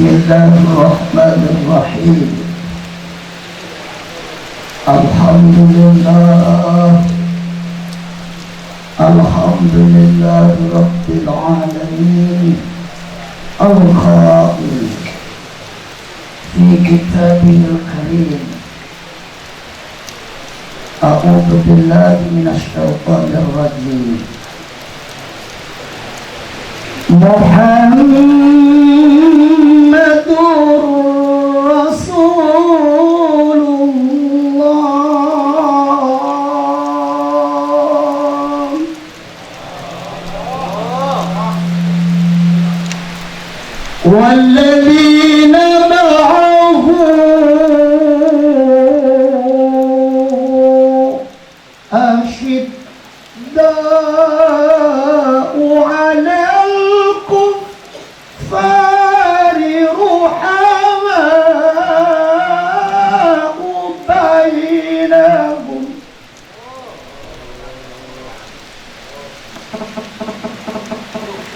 Bismillahirrahmanirrahim. Alhamdulillah, alhamdulillah Rabbil alamin. Al-Qail fi Kitabil Karim. A'udzu billahi minasy syaithanir rajim. Muhammadur Rasulullah walladzina ma'ahu asyidda'u 'alal kuffari ruhama'u bainahum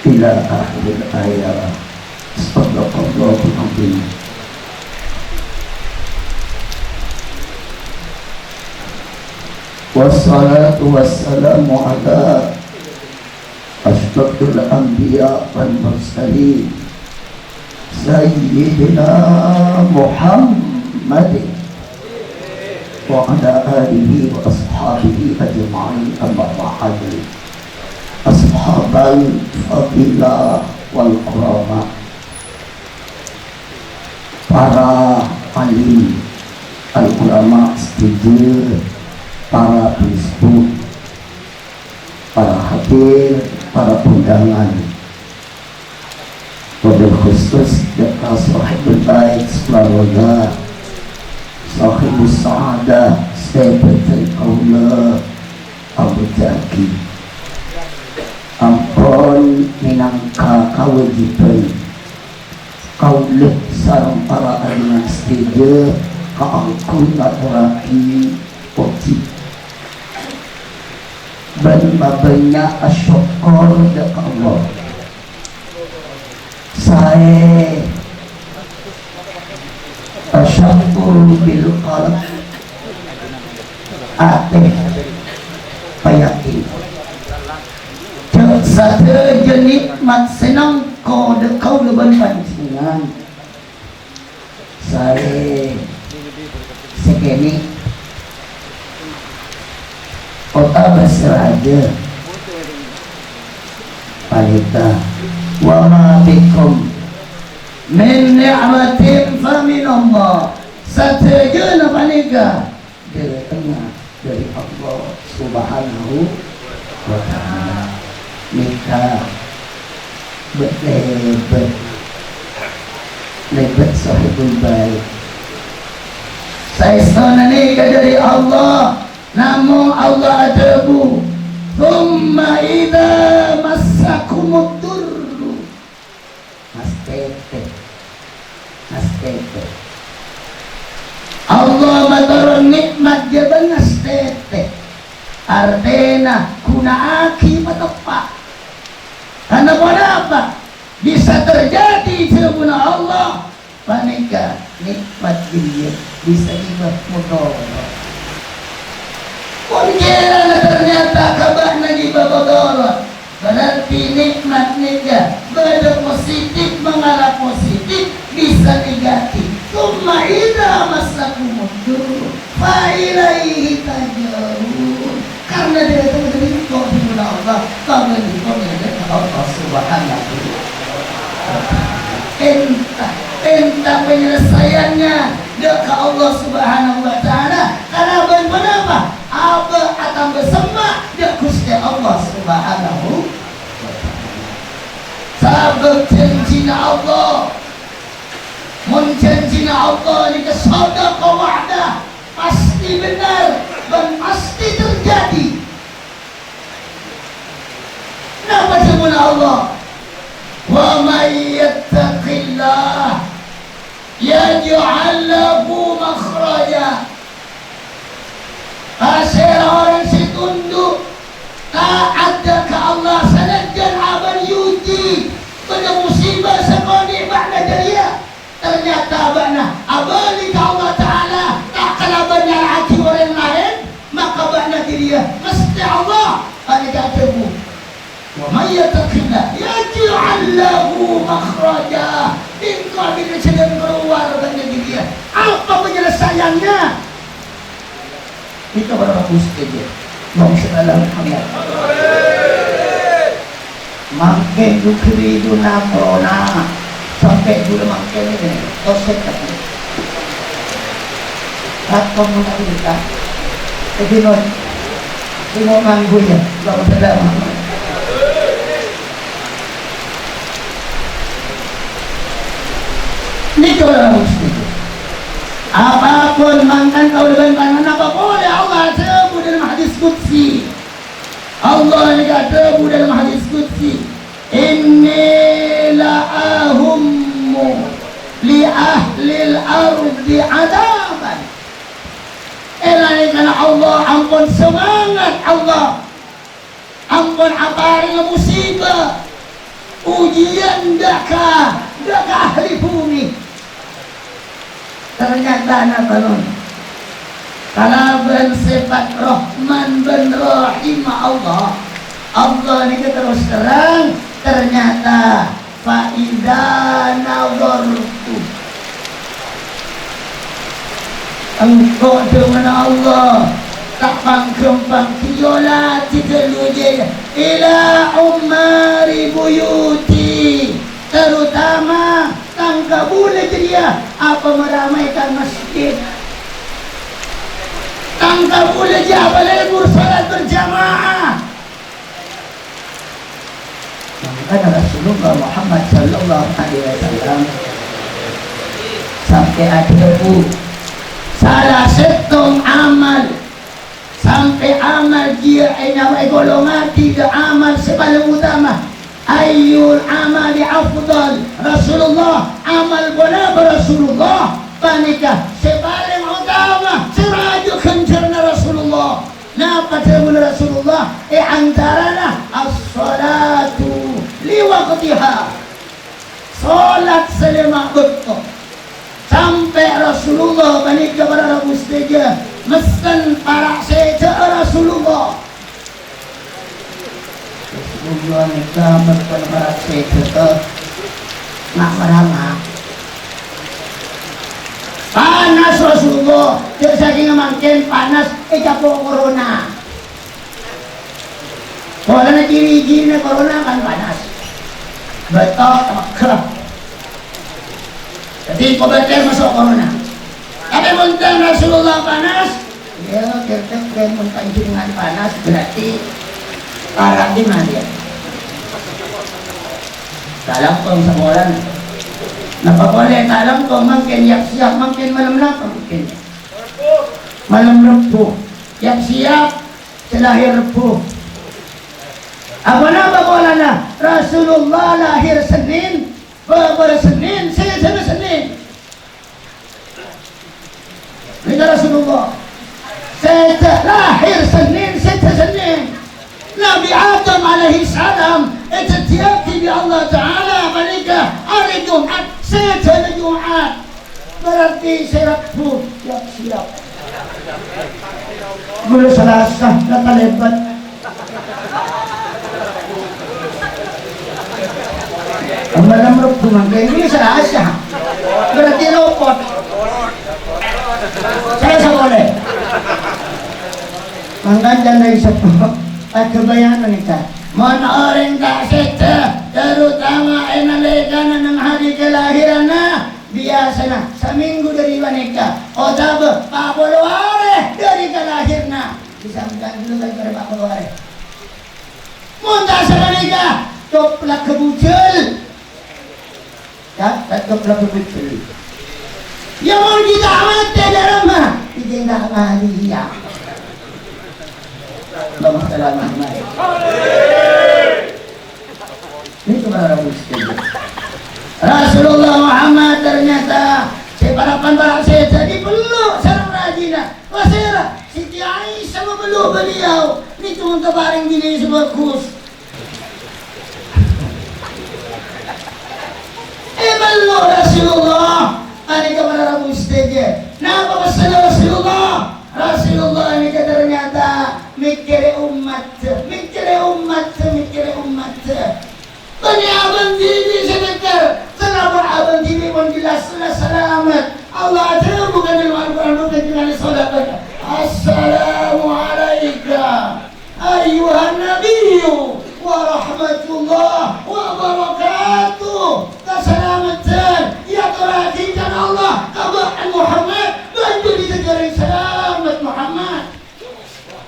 ila akhir ayat. Sadaqallahul azim. Wassalatu wassalamu ala asyrafil anbiya wal mursalin sayyidina Muhammadin wa ala alihi wa ashabihi ajma'in. Amma ba'd. Ashabal fadilah wal kurama, para alim al-ulama setuju, para bisbu, para hadir, para undangan, wabil khusus dekat sahibul bait keluarga, sahibus sa'adah, sebetul kaula Abu Jaki. Ampun minangka kawajiban kaulih sareng para alim setuju kaangkun ngaturaki wajib dan banyak syukur kepada Allah. Saya asyukur bil qalb atih payakin satu nikmat senang kau leban pancingan. Saya sekini kota Basraja Palita wa ma bikum min ni'matin fa min Allah. Satajana panika dari tengah dari Allah Subhanahu wa ta'ala. Minta lebet sahibul bait. Saya sonani dari Allah, namun Allah adabu. Thumma idza massakumud durru mastete. Allah maturun nikmat jaban mastete. Artena kuna aki matepak. Karena apa? Bisa terjadi sebelum Allah panika nikmat dia bisa ibad mudarat. Mungkin ternyata kabahna ibad mudarat. Berarti nikmat nika beda positif mengarah positif bisa negatif. Summa idza masakumud durr fa ilaihi tajarun. Karena dia itu menjadi kepada Allah, karena dia menjadi Allah Subhanahu wa ta'ala. Entah penyelesaiannya dekat Allah Subhanahu wa ta'ala. Karena kenapa? Apa akan bersama dekat Gusti Allah Subhanahu wa ta'ala. Sabab janjina Allah, menjanjina Allah ni kesadaqa wa'dah pasti benar dan pasti terjadi. Kenapa sebut Allah? Wa may yattaqillah yaj'al lahu makhraja. Asal orang si tunduk taat ke Allah sanajan aban yuji pada musibah sekali ba'da jariah dia mesti Allah ada katamu wa may yattaqillah yaj'al lahu makhraja. Engkau bila sedang keluar bagi dia apa penyelesaiannya? Itu berapa mesti dia Muhammad Muhammad makin dukri duna corona sampai dulu makin ini doset tapi apa mau kita jadi non manggu ya kalau tidak ini kalau mesti apapun makan kau dengan pangan apa boleh Allah sebut dalam hadis qudsi. Allah ini kata dalam hadis qudsi, inni la'ahummu li ahlil ardi adaban. Ini karena Allah ampun semangat Allah ampun apa musibah ujian daka ahli bumi. Ternyata apa nun? Kalau bersifat Rahman dan Rahim Allah ini terus terang ternyata faida nazartu engkau dengan Allah tak pangkempang kiola titeluje ila umari buyuti terutama tangka boleh dia apa meramaikan masjid tangka boleh dia balebur salat berjamaah. Maka Rasulullah Muhammad sallallahu alaihi wasallam sampai ada salah satu amal sampai amal dia ini golongan tiga amal sepaling utama. Ayyul amali afdal Rasulullah amal bola Rasulullah panika sepaling utama seraju kencerna Rasulullah napa termula Rasulullah antarana as-salatu li waqtiha salat selama waktu sampai Rasulullah panika para mustaja mesen para seja Rasulullah Rasulullah nikah mesen para seja nak merama panas Rasulullah dia saking makin panas capo corona kalau na ciri-ciri corona kan panas betul kerap jadi koberter masuk corona tapi muntah Rasulullah panas dia kira-kira muntah dengan panas berarti parah di mana dia dalam pengsemulan napa boleh dalam kau makin siap makin malam napa mungkin malam Rebu yang siap selahir Rebu apa nama bolana Rasulullah lahir Senin Senin saya Senin Lihat Rasulullah saya lahir Senin Senin Nabi Adam alaihi salam اتياتي بالله تعالى menikah hari Jumat setelah Jumat berarti serapku siap mula Selasa nakalebat malam Rebu mangga ini Selasa berarti lopot Selasa boleh mangga jangan isap kebayangan nikah Mon orang tak seta terutama enalekan ng hari kelahiran na biasa na seminggu dari wanita o tabe papuluare dari kelahir na bisa dulu dari papuluare munta sa manika toplak kebucel ya toplak kebucel yang mau kita amat dalam mah tidak dia Allahumma salli ala Muhammad. Ini cuma orang muslim. Rasulullah Muhammad ternyata separapan para saya jadi peluk sarang rajina. Wasira Siti Aisyah memeluk beliau. Ini cuma kebaring gini sebagus. Meluk Rasulullah. Ini kepada orang muslim. Kenapa pesan Rasulullah? Rasulullah ini ternyata mikir umat. Bani abang dini sedekar, selama abang dini pun jelas selamat. Allah ada bukan dalam Al-Quran bukan dengan saudara. Assalamualaikum ayuhan nabiyyu wa rahmatullah wa barakatuh. Keselamatan ya terakhirkan Allah kabar Muhammad bantu disegarin selamat Muhammad.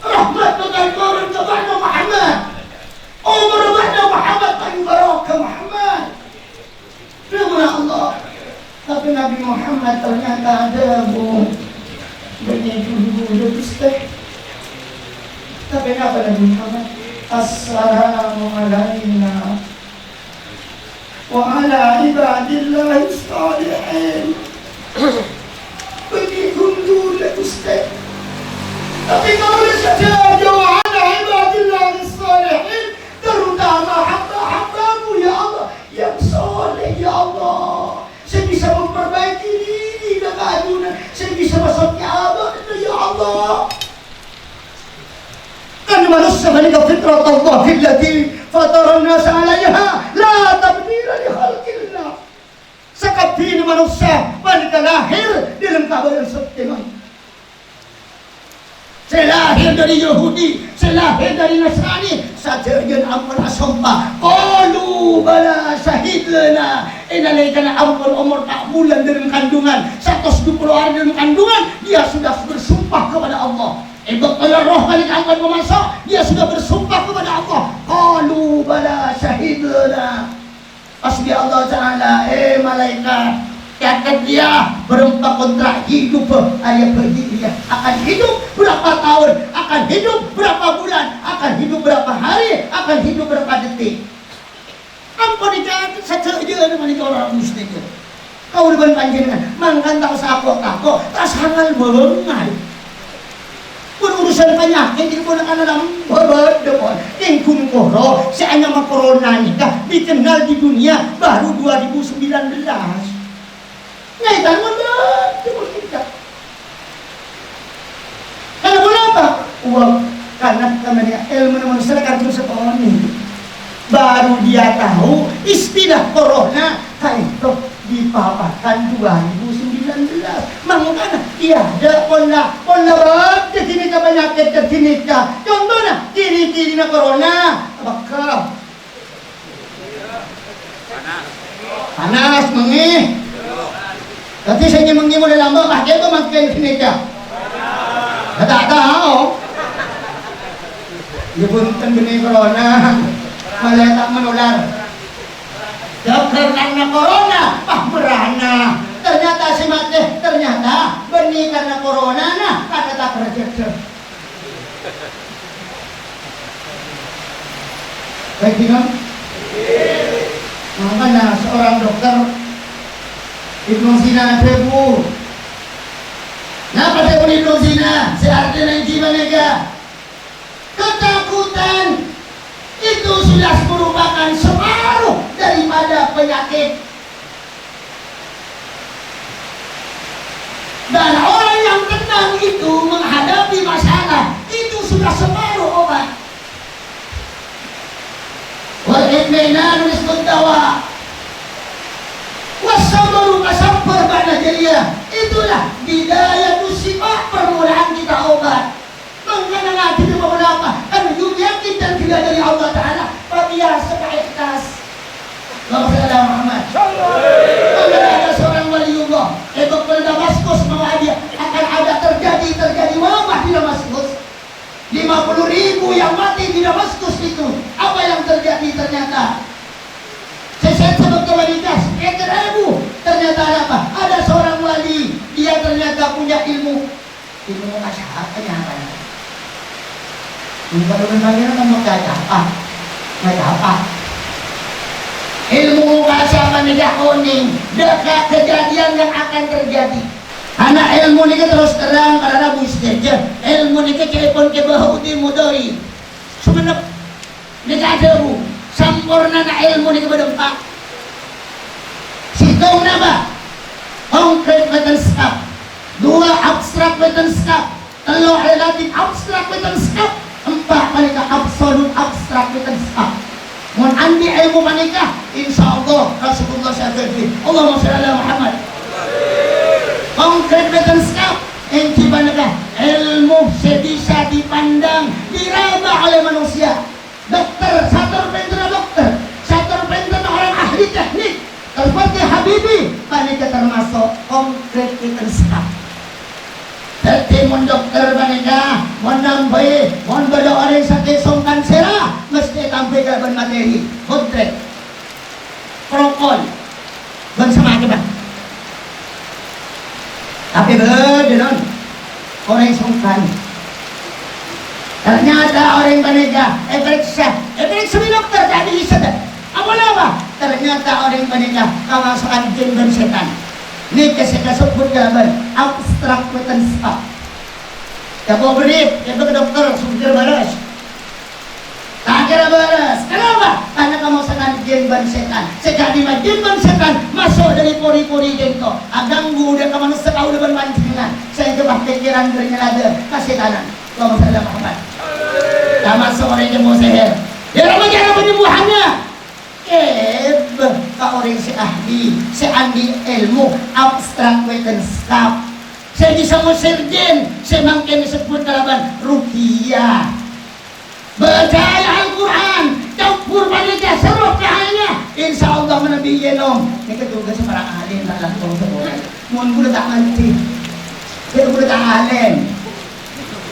Rahmat bukan turun kepada Muhammad. Umar kepada Muhammad bagi barakah Muhammad. Nama Allah. Tapi Nabi Muhammad ternyata ada banyak dulu Ustaz. Tapi apa Nabi Muhammad? Assalamu alayna wa ala ibadillahi salihin. Begitu dulu Ustaz. Tapi kalau saja wa ala ibadillahi salihin, terutama hamba-hambamu ya Allah yang soleh ya Allah. Saya bisa memperbaiki diri dan keadunan. Saya bisa masuk kiamat ya Allah. Karena manusia menikah fitrat Allah allati fatara an-nasa 'alaiha la tabdila li khalqillah. Sakabini manusia menikah lahir dalam keadaan seperti ini. Saya lahir dari Yahudi, saya lahir dari Nasrani, sajarjan ampun asumpah. Qalu bala syahidlana. Inalaikana ampun umur 4 bulan dalam kandungan, 120 hari dalam kandungan, dia sudah bersumpah kepada Allah. Kalau roh balik akan memasuk, dia sudah bersumpah kepada Allah. Qalu bala syahidlana. Asbi Allah Ta'ala, malaikat, kata dia berempat kontrak hidup ayat berdiri akan hidup berapa tahun, akan hidup berapa bulan, akan hidup berapa hari, akan hidup berapa detik. Ampun dicatat saja dengan orang muslim. Kau depan panjenengan mangkan tak sakok tak sangal berengai. Urusan penyakit itu pun akan dalam berdepon. Tingkung koro si anyama corona nikah dikenal di dunia baru 2019. Ngaitan membantu kita. Kenapa? Uang karena namanya ilmu manusia kartu sekolah ini. Baru dia tahu istilah corona itu dipaparkan 2019. Makanya tiada pola bab jadi penyakit terjenika. Contohnya ciri-ciri corona apakah? Panas mengih. Tapi saya mengi mo lama pakai itu makin kinika. Tak tahu. Dia pun benih corona, malah tak menular. Karena corona, merana. Ternyata si mati, ternyata benih karena corona, karena tak kerja. Baik tidak? Makanya seorang dokter Ibnu Sina debu. Napa debu Ibnu Sina? Searti nanti mereka ketakutan itu sudah merupakan separuh daripada penyakit. Dan orang yang tenang itu menghadapi masalah itu sudah separuh obat. Wal itminanu nisfud dawa. Wasabaru kasabar ba'da jaliyah. Itulah bidayatus sifat, permulaan kita obat. Mengapa ngaji itu apa? Karena yakin dan tidak dari Allah Ta'ala. Biasa ikhlas. Allahumma salli ala Muhammad. Karena ada seorang waliullah itu ke Damaskus bahwa dia akan ada terjadi wabah di Damaskus. 50.000 yang mati di Damaskus itu. Apa yang terjadi ternyata? Saya sebut ke wanita, ternyata ada apa? Ada seorang wali, dia ternyata punya ilmu kasih apa? Ini kalau memangnya kan mau apa? Ilmu kasih apa tidak kuning, dekat kejadian yang akan terjadi. Anak ilmu ini terus terang karena mustajab. Ilmu ini telepon ke bahu di mudori. Sebenarnya tidak ada bu. Sampurna na ilmu ni kepada Situng nama konkret wetan skap, 2 abstrak wetan skap, 3 relatif abstrak wetan skap, abstrak kita sah. Mun andi ilmu manikah, insyaallah Rasulullah syafi'i. Allahumma shalli ala Muhammad. Konkret dan skap, enti manakah ilmu sebisa dipandang, diraba oleh manusia. Dokter, satu pintar dokter, satu pintar orang ahli teknik. Seperti Habibi, panika termasuk konkret dan skap. Jadi mun dokter panika, mun nambai, mun beda orang sakit songkan serah, mesti tampil ke materi, konkret, prokol, dan sama aja bang. Tapi benar orang sungkan. Ternyata orang panika, periksa dokter tadi bisa dah. Apa? Ternyata orang panika kemasukan jin dan setan. Ini kesebut gambar abstrak dan sah. Ya mau beri, ya ke dokter sudah balas. Tak kira balas. Kenapa? Karena kamu sangat jin dan setan. Sekali jin dan setan masuk dari pori-pori jengko. Ganggu dia ke manusia kau dengan mancingan. Saya coba pikiran dirinya ada kesetanan. Allahumma shalli ala Muhammad. Tak masuk orang yang mau seher. Dia apa cara penyembuhannya? Kau orang si ahli, si andi ilmu abstrak dan skap. Saya bisa musir jin, saya makin disebut kalaban ruqyah. Baca Al-Quran, campur panika, serup cahayanya, insya Allah menabi yenom. Ini ketugas para ahli tak langsung semua. Mohon gula tak mati, kita gula tak ahli.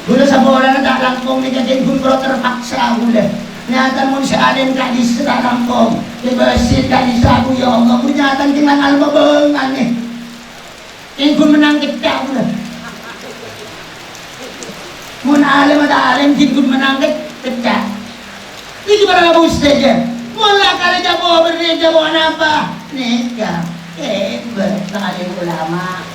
Gula saboran tak langsung ni jadi gula terpaksa gula. Nyata mun si alim tak diserah langsung, dibersih tak disabu ya Allah. Nyata tinggal alma bengan ni. Ingkun menang kita gula. Mun alim ada alim, ingkun menang kita. Ini gimana kamu saja? Mula kali jabo beri jabo apa? Nikah, berkali ulama.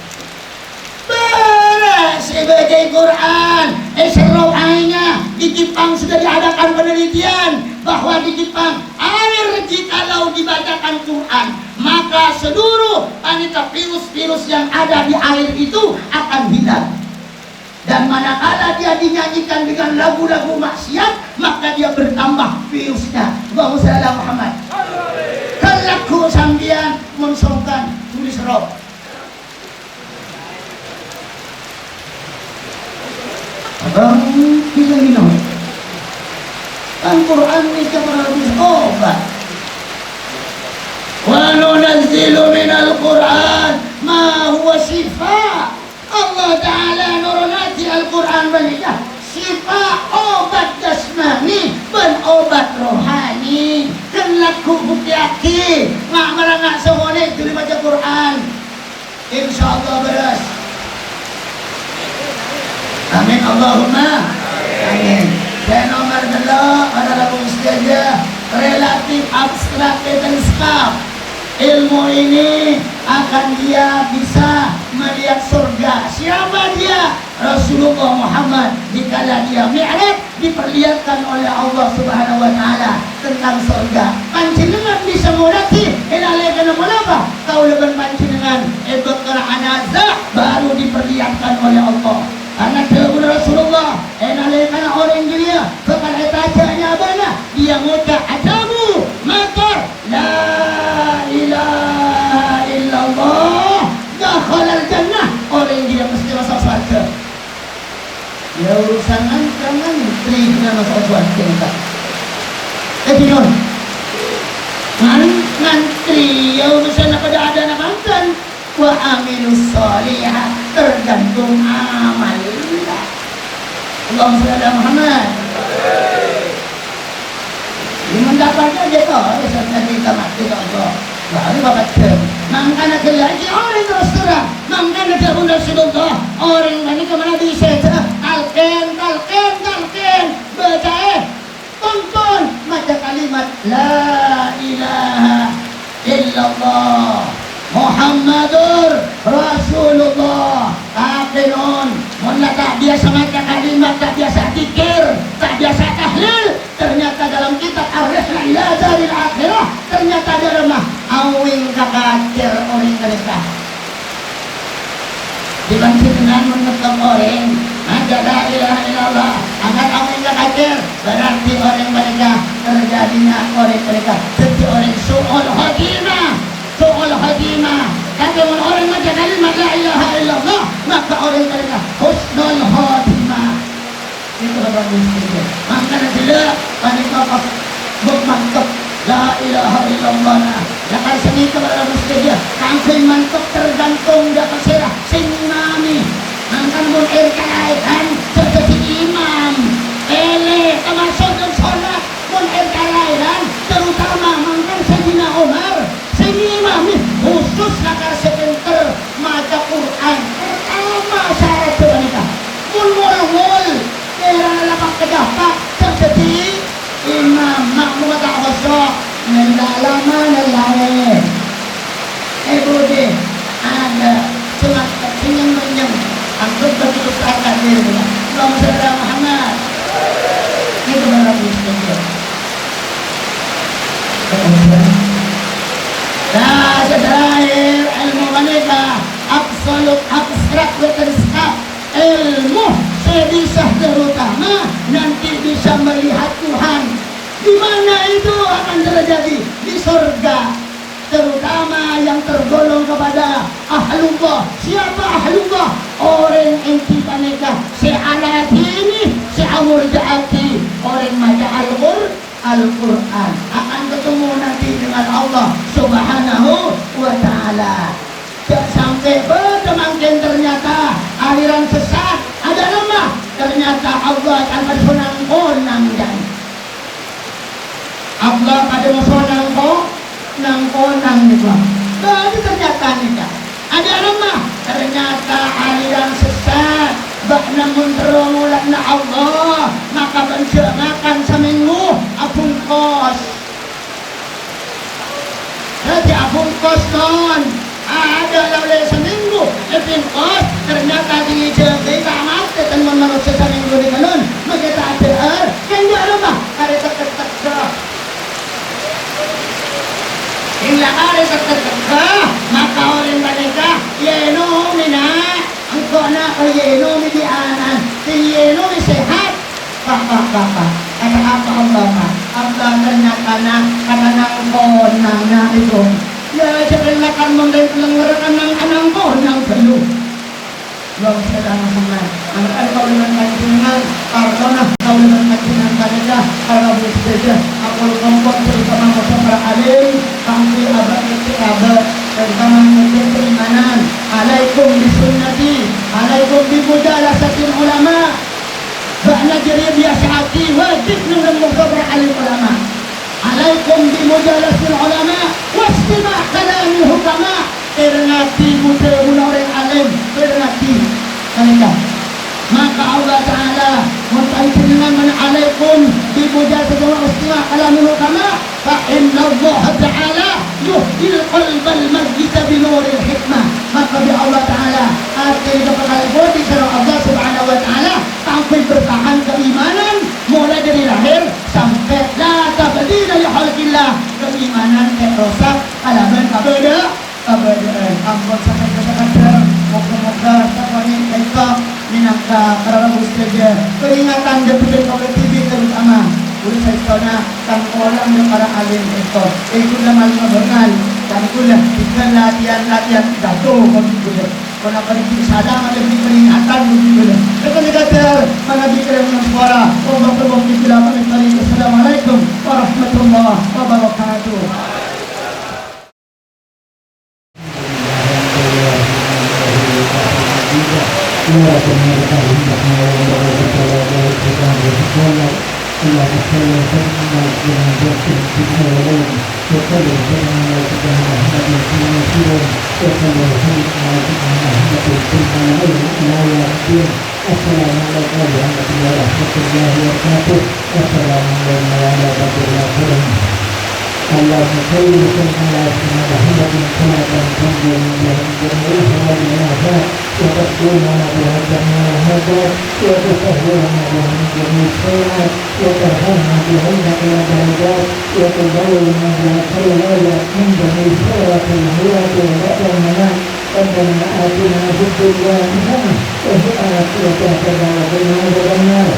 Beres baca Quran. Seruainya di Jepang sudah diadakan penelitian bahwa di Jepang air jikalau dibacakan Quran maka seluruh anita virus-virus yang ada di air itu akan hilang. Dan manakala dia dinyanyikan dengan lagu-lagu maksiat maka dia bertambah virusnya. Allahumma shalli ala Muhammad. Kalau sambian mensongkan tulis roh. Abang bisa minum. Al-Quran ini keberadaan obat. Wa nunazzilu minal Quran ma huwa shifa. Allah Ta'ala nurunati Al-Quran banikah syifa obat jasmani dan obat rohani. Kenlaku bukti aki ngak merangak semuanya itu dibaca Quran insyaallah beres. Amin Allahumma amin. Dan nomor 2 adalah mustajab relatif abstrak dan skap. Ilmu ini akan dia bisa melihat surga. Siapa dia? Rasulullah Muhammad. Dikala dia mi'raj diperlihatkan oleh Allah Subhanahu wa taala tentang surga. Panjenengan bisa mulati ilalekan apa? Kau leban panjenengan ibqara anazah baru diperlihatkan oleh Allah. Karena kepada Rasulullah ilalekan orang dia bakal etacanya bana dia muka adamu maka la ilaha illallah dakhalal jannah orang dia mesti masuk surga. Ya urusan jangan istrinya masuk surga enggak. Non ngantri ya urusan pada ada namantan wa amilus solihah tergantung amal. Allahumma shalli ala Muhammad. Mendapatnya dia tahu sampai kita mati Allah. Baru bapak ter. Mangkana kelaki orang terus terang. Mangkana dia bunda Rasulullah orang ini kemana bisa? Talqin baca tonton baca kalimat la ilaha illallah Muhammadur Rasulullah. Tapi mula tak biasa baca kalimat, tak biasa zikir, tak biasa tahlil. Ternyata dalam kitab Ar-Rihlah ila Daril Akhirah ternyata ada rumah awing kakakir orang mereka. Dibanding dengan menetap orang ada la ilaha illallah Agar kamu ingat akhir, berarti orang mereka terjadinya orang mereka jadi orang su'ul khatimah. Su'ul khatimah. Tapi orang macam kalimat la ilaha illallah, maka orang mereka husnul khatimah. Itu orang muslim. Maka sila mereka bermantap la ilaha illallah. Lakar seni kepada muslim, kangkung mantap tergantung dapat serah sing imami. Angkan mun erkaitan seperti imam ele termasuk dalam sholat mun erkaitan terutama mangkan Sayyidina Umar sing imam khusus lakar sepinter maca Quran pertama syarat wanita mun mul era lapang kejapak seperti imam makmum tak khusuk mendalama nelayan budi ada sunat kenyang anggap betul akan diri Allahumma shalli ala Muhammad. Itu dalam Islam. Nah, terakhir ilmu wanita absolut abstrak berterskap ilmu sebisa terutama nanti bisa melihat Tuhan. Di mana itu akan terjadi? Di surga. Terutama yang tergolong kepada ahlullah. Siapa ahlullah? Orang yang kita nikah si alatini, si amurjaati, orang maca Al-Quran akan ketemu nanti dengan Allah Subhanahu wa ta'ala. Sampai bertemangkin ternyata aliran sesat ada lemah, ternyata Allah akan bersenang-senang dan Allah pada bersenang nang juga. Jadi ternyata nikah ada lemah, ternyata aliran sesat. Bak namun terulak na Allah, maka makan seminggu apun kos. Jadi apun kos non ada lalu seminggu apun kos, ternyata di jengki tamat dan manusia seminggu di kanon. Maka tak ada kan dia lemah ada tak Illa kare terteka maka orang mereka yeno mina engkau nak yeno midi anan yeno mi sehat kata apa Allah ternyata karena engkau nang itu ya jangan makan mendai pelenggaran nang kau nang perlu Allahumma shalli ala Muhammad. Anak kau dengan kajian karena kau dengan kajian saja kalau bersejah aku kelompok terutama para alim kami abad istiqabah terutama mungkin keimanan alaikum bisunnati alaikum bimudalasatil ulama ba'na jadi biasati wajib dengan para alim ulama alaikum bimudalasatil ulama wastima' kalamil hukama ternati muda orang alim ternati mereka maka Allah Ta'ala memperintahkan man alaikum bi mujadati wa istima' kalamil hukama fa inna Allah Ta'ala yuhdil qalbal masjid bi nuril hikmah maka bi Allah Ta'ala arti kepada bodi Allah Subhanahu wa Ta'ala sampai bertahan keimanan mulai dari lahir sampai la tabdila li khalqillah keimanan terrosak alaman abada ampun sakit-sakit moga-moga takwani kita minangka para ustaz peringatan deputi kolektif terutama ulah saya kan orang yang para alim itu ikutlah malam bengal dan kulah kita latihan jatuh begitu kalau pergi sadar ada peringatan begitu itu dikatakan mana bicara dengan suara Allah berfirman Assalamualaikum warahmatullahi wabarakatuh. اللهم صل وسلم على سيدنا محمد صلاة تنجو من جميع الآفات وتقومنا بها جميع الهدى وتسهلنا بها من جميع السيئات وترفعنا بهن إلى درجات وتبلغنا بها خيرات من جميع سيرة الحياة والمنام ربنا آتنا في الدنيا حسنة وفي الآخرة حسنة وقنا عذاب النار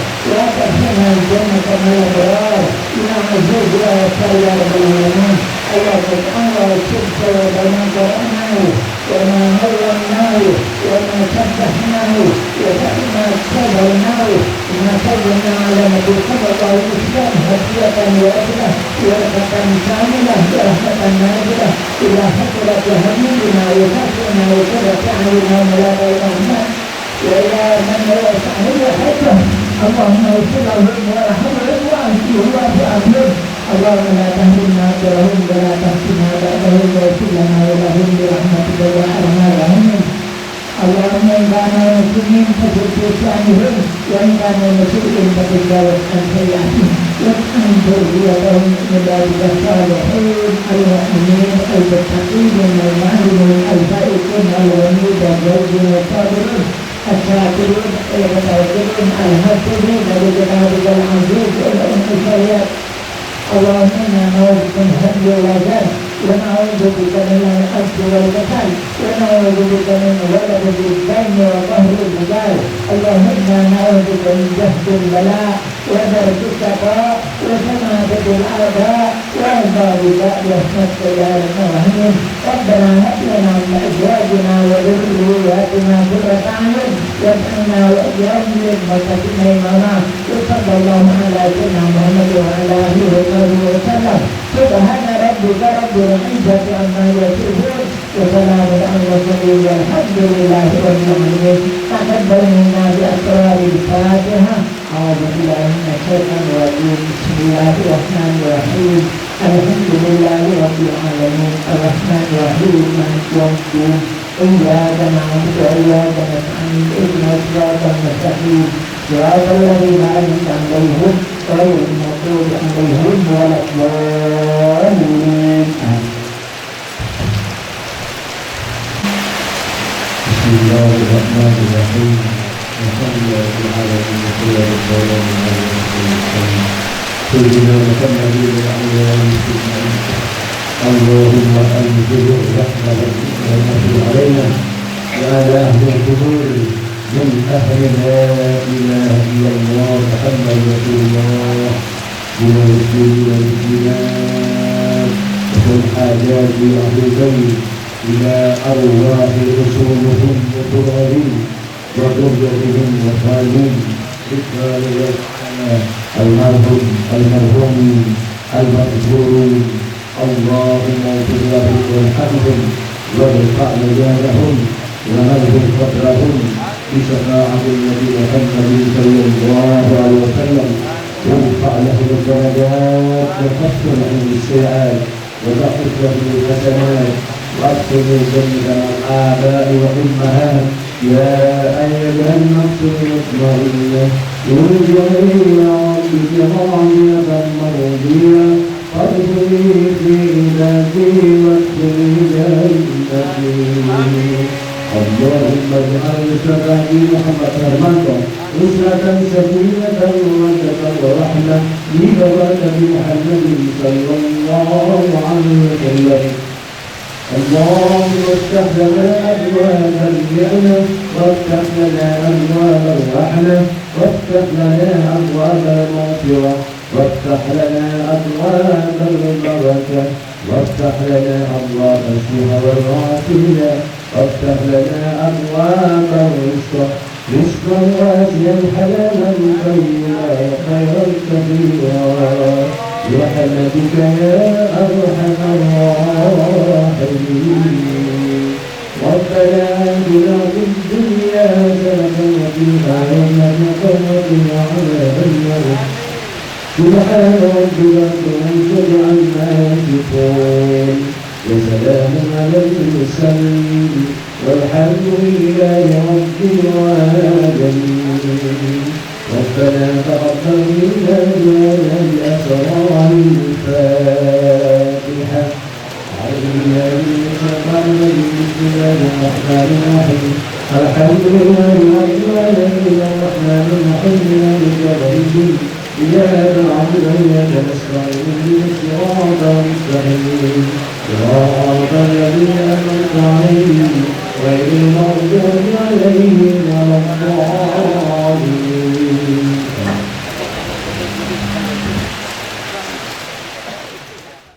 وادخلنا الجنة مع الأبرار إلى عزوز وآثار يا رب العالمين. اللهم اجعلنا الشرك وما قرأناه وما مرناه وما سبحناه وما كبرناه وما كبرنا على نبي صلى الله عليه وسلم هدية وأجرة ورحمة كاملة ورحمة نازلة إلى حضرة حبيبنا وفاتنا وقرة أعيننا وملاذ الرحمن وإلى من يسعه حتى اللهم اغفر لهم وارحمهم وأهدهم وأعفهم. اللهم لا تهدنا أجرهم ولا تفتنا بعدهم واغفر لنا ولهم برحمتك يا أرحم الراحمين. اللهم إن كانوا مسلمين فزد في شأنهم وإن كانوا مسلمين فتجاوز عن سيئاتهم واجعل ذريتهم من عبادك الصالحين المؤمنين المتقين المعلمين الفائزين الغنيين الجودين الصابرين الشاكرين المتوكلين الهادين لجنابك العزيز والأم الخير. اللهم إنا نعوذ من الهم والعذاب ونعوذ بك من الحج والكسل ونعوذ بك من ولد الدين وقهر الرجال. اللهم إنا نعوذ بك من جهد البلاء ودرك الشقاء وشماتة الأعداء وعذاب برحمتك يا أرحم الراحمين. ربنا هب لنا من أزواجنا وذرياتنا قرة أعين واجعلنا وإياهم للمتقين إماما. وصلى الله على سيدنا محمد وعلى آله وصحبه وسلم. سبحان ربك رب العزة عما يصفون وسلام على المرسلين والحمد لله رب العالمين. تقبل منا بأسرار الفاتحة. أعوذ بالله من الشيطان الرجيم. بسم الله الرحمن الرحيم. الحمد لله رب العالمين الرحمن الرحيم مالك يوم الدين إياك نعبد وإياك نستعين اهدنا الصراط المستقيم صراط الذين أنعمت عليهم غير المغضوب عليهم ولا الضالين. بسم الله الرحمن الرحيم. وصلى الله على سيدنا سيدنا محمد وعلى آله اللهم أنزل الرحمة والنصر علينا وعلى أهل القبور من أهل لا إله إلا الله محمد رسول الله بالرسول والمسلمات وفي الحاجات أهل البيت إلى أرواح رسولهم وقرارهم وذريتهم وصالحين ذكرى المرحومين المغفورين. اللهم اغفر لهم وارحمهم وارفع درجاتهم ونزل قدرهم بشفاعة النبي محمد صلى الله عليه وسلم. وارفع لهم الدرجات وكفر عنهم السيئات وضعف لهم الحسنات وادخل الجنة مع الآباء والأمهات. يا أيها النفس المطمئنة ارجعي إلى ربك راضية مرضية فادخلي في عبادي وادخلي جنتي. اللهم اجعل شفاعي محمد رحمة أسرة سكينة ومودة ورحمة لبركة محمد صلى الله عليه وسلم. اللهم افتح لنا أبواب الجنة وافتح لنا أبواب الرحمة وافتح لنا أبواب المغفرة وافتح لنا أبواب البركة وافتح لنا أبواب الشهر والعافية وافتح لنا أبواب الرزق رزقا واسعا حلالا طيبا خيرا كثيرا برحمتك يا أرحم الراحمين. ربنا آتنا في الدنيا حسنة وفي الآخرة حسنة وقنا عذاب النار. سبحان ربك رب العزة عما يصفون وسلام على المرسلين والحمد لله رب العالمين. ربنا تقبل منا بأسرار الفاتحة. أعوذ بالله من الشيطان الرجيم. بسم الله الرحمن الرحيم. الحمد لله رب العالمين الرحمن الرحيم مالك يوم الدين إياك نعبد وإياك نستعين اهدنا الصراط المستقيم صراط الذين أنعمت عليهم غير المغضوب عليهم ولا الضالين.